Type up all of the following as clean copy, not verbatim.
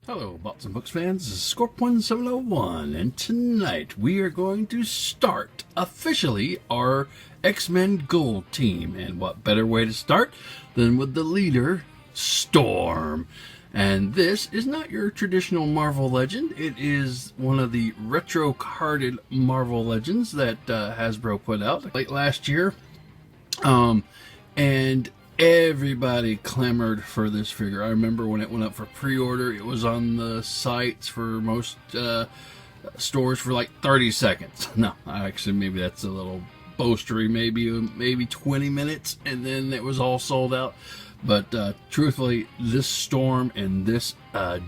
Hello, Bots and Books fans. This is Scorp1701, and tonight we are going to start officially our X-Men Gold team. And what better way to start than with the leader, Storm. And this is not your traditional Marvel Legend. It is one of the retro-carded Marvel Legends that Hasbro put out late last year. And everybody clamored for this figure. I remember when it went up for pre-order, it was on the sites for most stores for like 30 seconds. No, actually, maybe that's a little boastery. Maybe 20 minutes, and then it was all sold out. But truthfully, this Storm and this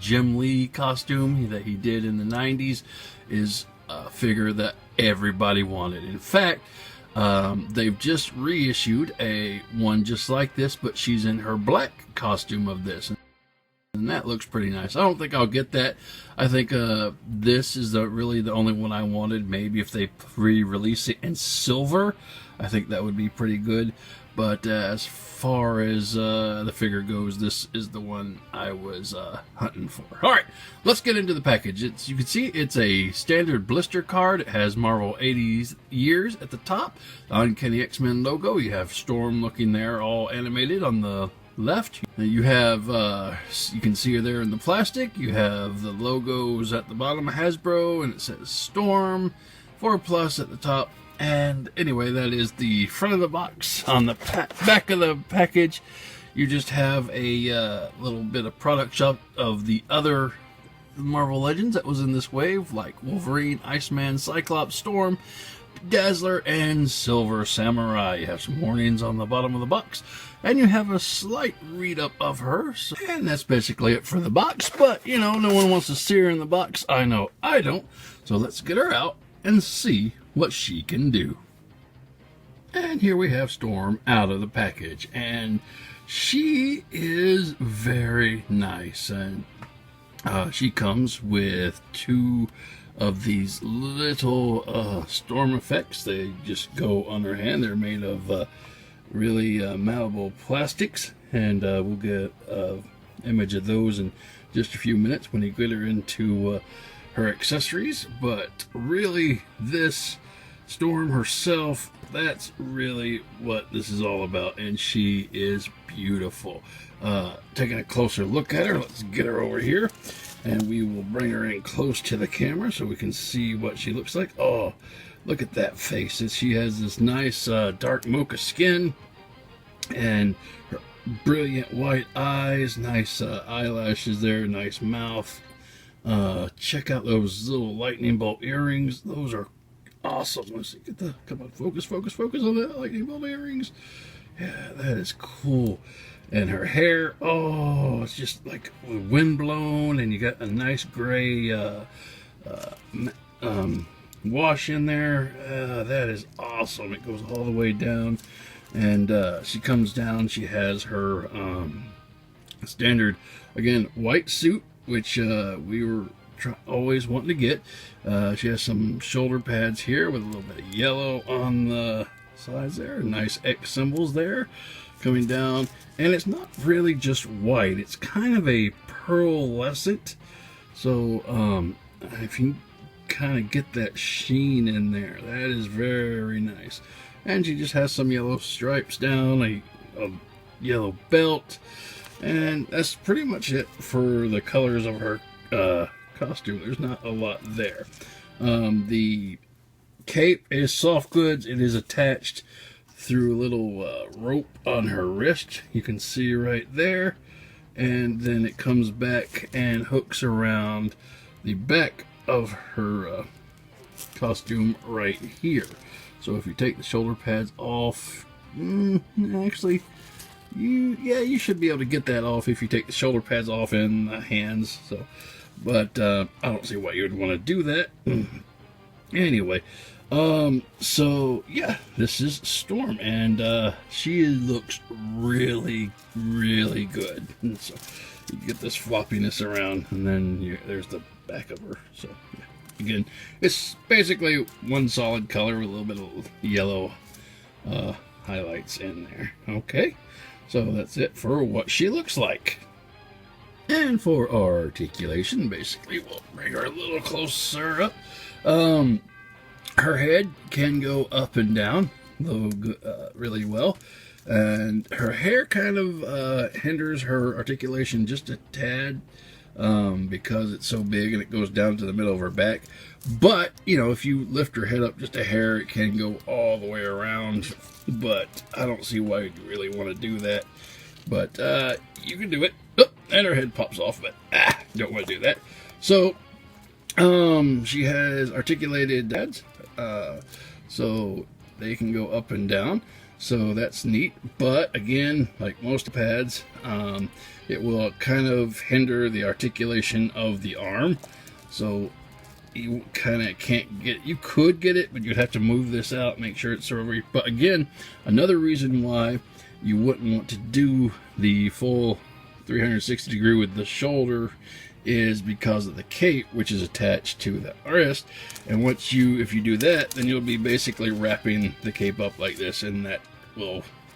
Jim Lee costume that he did in the 90s is a figure that everybody wanted. In fact, they've just reissued one just like this, but she's in her black costume of this, and that looks pretty nice. I don't think I'll get that. I think this is really the only one I wanted. Maybe if they re-release it in silver, I think that would be pretty good. But as far as the figure goes, this is the one I was hunting for. Alright, let's get into the package. You can see it's a standard blister card. It has Marvel 80s years at the top. The Uncanny X-Men logo. You have Storm looking there, all animated on the left. You have, you can see her there in the plastic. You have the logos at the bottom of Hasbro, and it says Storm 4+ at the top. And anyway, that is the front of the box. On the back of the package, you just have a little bit of product shot of the other Marvel Legends that was in this wave, like Wolverine, Iceman, Cyclops, Storm, Dazzler, and Silver Samurai. You have some warnings on the bottom of the box, and you have a slight read-up of her. And that's basically it for the box, but, you know, no one wants to see her in the box. I know I don't. So let's get her out and see what she can do. And here we have Storm out of the package, and she is very nice. And she comes with two of these little storm effects. They just go on her hand. They're made of really malleable plastics, and we'll get an image of those in just a few minutes when you get her into her accessories. But really, this Storm herself, that's really what this is all about, and she is beautiful. Taking a closer look at her, let's get her over here, and we will bring her in close to the camera so we can see what she looks like. Oh, look at that face. She has this nice dark mocha skin, and her brilliant white eyes, nice eyelashes there, nice mouth. Check out those little lightning bolt earrings. Those are awesome. Let's see, come on, focus on that lightning bolt earrings. Yeah, that is cool. And her hair, oh, it's just like wind blown, and you got a nice gray wash in there. That is awesome. It goes all the way down, and she comes down. She has her standard, again, white suit, which we were always wanting to get. She has some shoulder pads here with a little bit of yellow on the sides there. Nice X symbols there coming down. And it's not really just white. It's kind of a pearlescent. So if you kind of get that sheen in there, that is very nice. And she just has some yellow stripes down, a yellow belt. And that's pretty much it for the colors of her costume. There's not a lot there. The cape is soft goods. It is attached through a little rope on her wrist. You can see right there. And then it comes back and hooks around the back of her costume right here. So if you take the shoulder pads off, actually, you should be able to get that off if you take the shoulder pads off and the hands. So, but I don't see why you would want to do that. Anyway, so yeah, this is Storm, and she looks really good. And so you get this floppiness around, and then there's the back of her. So yeah. Again, it's basically one solid color with a little bit of yellow highlights in there. Okay, so that's it for what she looks like. And for articulation, basically, we'll bring her a little closer up. Her head can go up and down really well, and her hair kind of hinders her articulation just a tad because it's so big and it goes down to the middle of her back. But, you know, if you lift her head up just a hair, it can go all the way around, but I don't see why you really want to do that. But you can do it. Oh, and her head pops off, but don't want to do that. So she has articulated pads, so they can go up and down. So that's neat. But again, like most pads, it will kind of hinder the articulation of the arm. So you kind of can't get, you could get it, but you'd have to move this out, make sure it's over. But again, another reason why you wouldn't want to do the full 360 degree with the shoulder is because of the cape, which is attached to the wrist. And once if you do that, then you'll be basically wrapping the cape up like this, and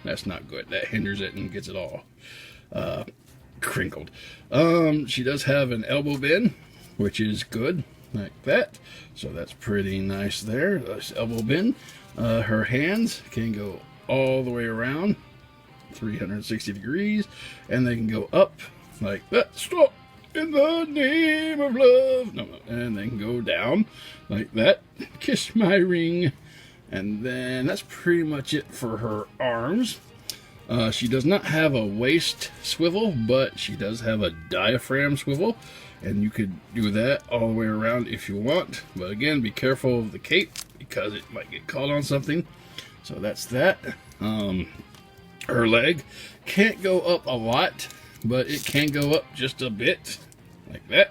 that's not good. That hinders it and gets it all crinkled. She does have an elbow bend, which is good, like that. So that's pretty nice there. This elbow bend. Her hands can go all the way around 360 degrees, and they can go up like that. Stop in the name of love. No, and they can go down like that. Kiss my ring. And then that's pretty much it for her arms. She does not have a waist swivel, but she does have a diaphragm swivel, and you could do that all the way around if you want. But again, be careful of the cape because it might get caught on something. So that's that. Her leg can't go up a lot, but it can go up just a bit, like that.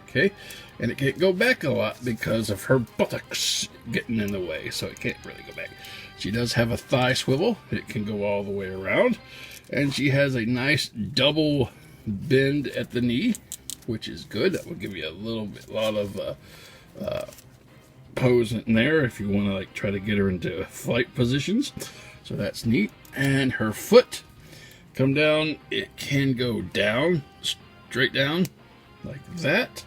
Okay, and it can't go back a lot because of her buttocks getting in the way, so it can't really go back. She does have a thigh swivel. It can go all the way around, and she has a nice double bend at the knee, which is good. That will give you a lot of pose in there if you want to like try to get her into flight positions. So that's neat. And her foot come down, it can go down, straight down like that.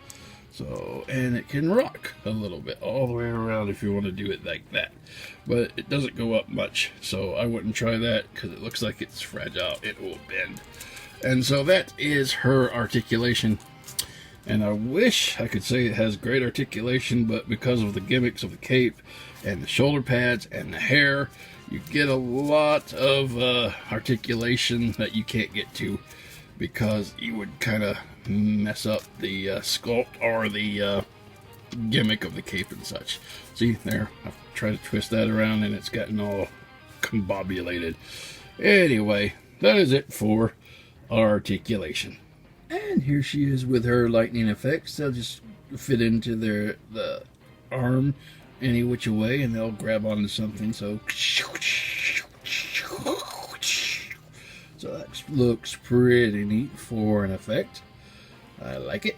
So, and it can rock a little bit all the way around if you want to do it like that. But it doesn't go up much, so I wouldn't try that because it looks like it's fragile. It will bend. And so that is her articulation. And I wish I could say it has great articulation, but because of the gimmicks of the cape and the shoulder pads and the hair, you get a lot of articulation that you can't get to because you would kind of mess up the sculpt or the gimmick of the cape and such. See there, I've tried to twist that around and it's gotten all combobulated. Anyway, that is it for articulation. And here she is with her lightning effects. They'll just fit into the arm any which way, and they'll grab onto something. So that looks pretty neat for an effect. I like it.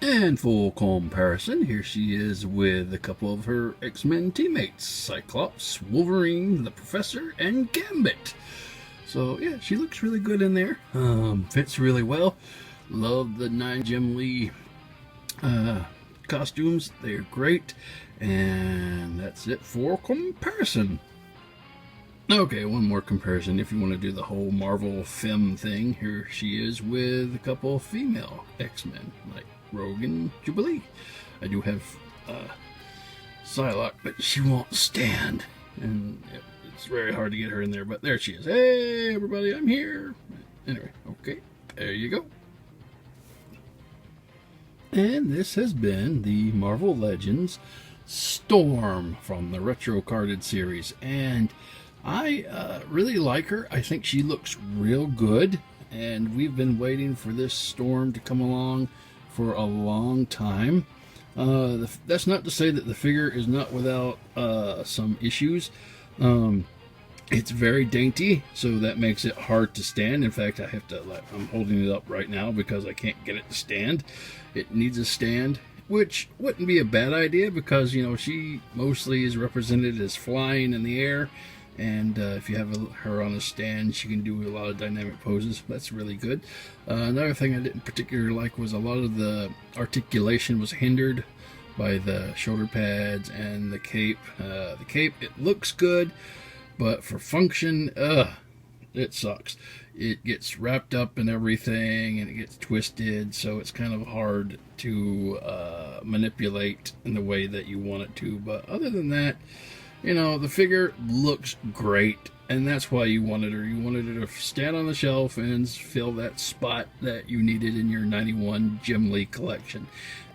And for comparison, here she is with a couple of her X-Men teammates, Cyclops, Wolverine, the Professor, and Gambit. So yeah, she looks really good in there. Fits really well. Love the 9 Jim Lee costumes. They're great. And that's it for comparison. Okay, one more comparison. If you want to do the whole Marvel femme thing, here she is with a couple of female X-Men, like Rogue and Jubilee. I do have Psylocke, but she won't stand. And it's very hard to get her in there, but there she is. Hey, everybody, I'm here. Anyway, okay, there you go. And this has been the Marvel Legends Storm from the Retro Carded series. And I really like her. I think she looks real good. And we've been waiting for this Storm to come along for a long time. That's not to say that the figure is not without some issues. It's very dainty, so that makes it hard to stand. In fact, I have to, I'm holding it up right now because I can't get it to stand. It needs a stand, which wouldn't be a bad idea because, you know, she mostly is represented as flying in the air, And if you have her on a stand, she can do a lot of dynamic poses. That's really good. Another thing I didn't particularly like was a lot of the articulation was hindered by the shoulder pads and the cape. The cape, it looks good, but for function, it sucks. It gets wrapped up in everything and it gets twisted, so it's kind of hard to manipulate in the way that you want it to. But other than that, the figure looks great, and that's why you wanted her. You wanted her to stand on the shelf and fill that spot that you needed in your 91 Jim Lee collection.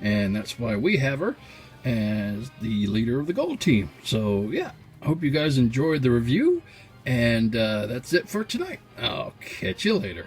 And that's why we have her as the leader of the gold team. So, yeah, I hope you guys enjoyed the review, and that's it for tonight. I'll catch you later.